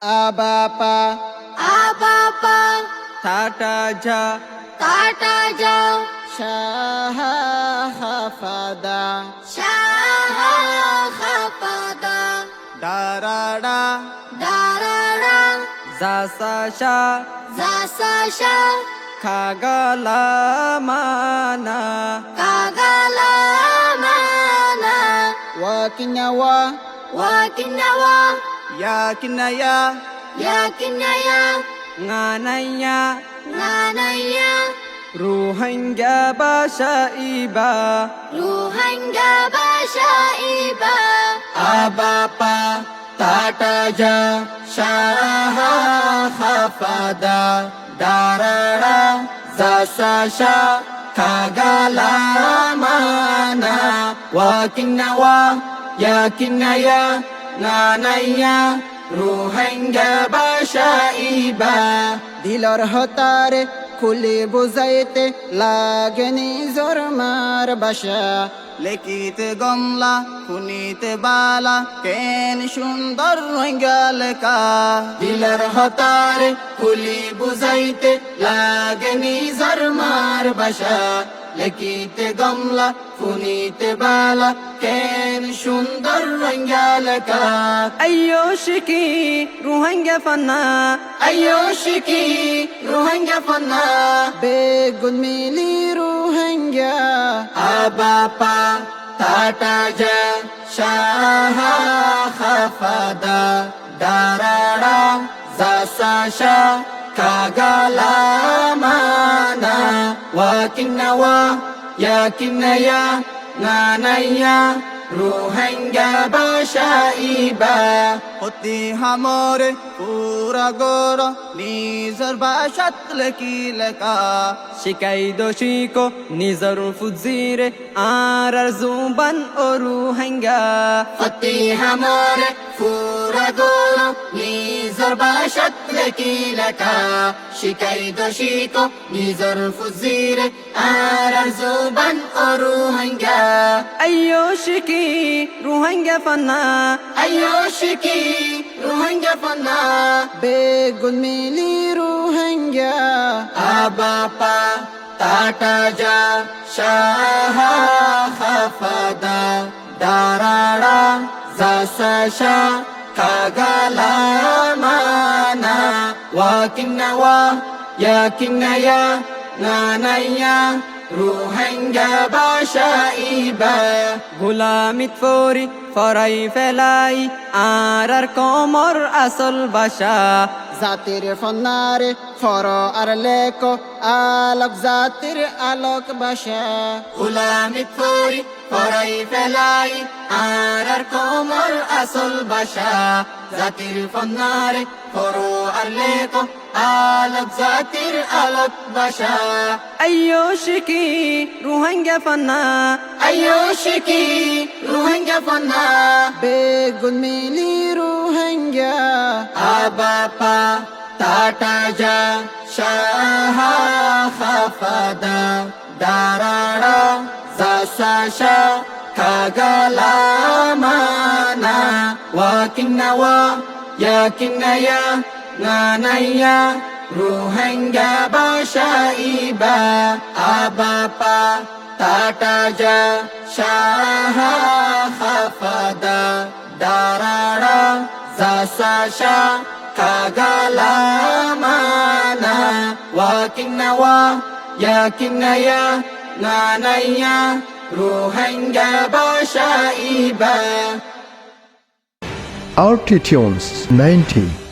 Abapa, Abapa, Tataja, Tataja, Shaha Hafada, Shaha Khapada, Darada, Darara, Zasasha, Zasasha, Kagalamana, Kagalamana, Wakinawa, Wakinawa, Yakinaya, Yakinaya, Nganaya, Nanaya, Ruhanga Bashaiba, Ruhanga Bashaiba, Abapa, Tataja, Shaha Hafada, Darara, Zasasha, Kagalamana, Wakinawa, Yakinaya, Nanaya, Ruhanga Bashaiba, Dilor Hotare, খুলে বুঝাইতে লাগেনি জোর মার বাসা লেখিতে গমলা খুনিতে বালা কেন সুন্দর রঙ্গালকা দিলার হতারে খুলি বুঝাইতে লাগেনি জোর মার বাসা লেখিতে গমলা খুনিতে বালা কেন সুন্দর রঙ্গালকা আয়ুশকি রুহাঙ্গা ফানা আয়ুশকি রুহাঙ্গা ফানা বেগুন মিলি রুহাঙ্গা আবাপা তাটাজা শাহা খাফাদা দারাড়া জাসাশা কাগালামানা ওয়াকিনাওয়া ইয়াকিনায়া নানাইয়া রুহাঙ্গা বাশাইবা অতি হামরে পুরা গর নিজর বাসাত লেকি লেকা শিকাই দোষিকো নিজর ফুজিরে আর জুবান ও রুহাঙ্গা অতি হামরে পুরা গর নিজর বাসাত লেকি লেকা শিকাই দোষিকো নিজর ফুজিরে আর জুবান ও রুহাঙ্গা আয়ুশকি রুহাঙ্গা ফানা আয়ুশকি রুহাঙ্গা ফানা বেগুন মিলি রুহাঙ্গা আবাপা তাটাজা শাহা খাফাদা দারাড়া জাসাশা কাগালামানা ওয়াকিনাওয়া ইয়াকিনায়া নানাইয়া রুহাঙ্গা বাশাইবা গোলামিত ফরি ফরাই ফেলাই আর কমর আসল বাসা জাতির ফন্নারে ফর আর লেক আলোক জাতির আলোক বাসা গোলামিত ফরি ফরাই ফেলাই আর কমর আসল বাসা জাতির ফন্নারে ফর আর লেক আলোক জাতির আলোক বাসা আয়ুশকি রুহাঙ্গা ফানা আয়ুশকি রুহাঙ্গা ফানা বেগুন মিলি রুহাঙ্গা আবাপা তাটাজা শাহা খাফাদা দারাড়া জাসাশা কাগালামানা ওয়াকিনাওয়া ইয়াকিনায়া নানাইয়া রুহাঙ্গা বাশাইবা আবাপা তাটাজা শাহা খাফাদা দারাড়া জাসাশা কাগালামানা ওয়াকিনাওয়া ইয়াকিনায়া নানাইয়া রুহাঙ্গা বাশাইবা Altitunes 90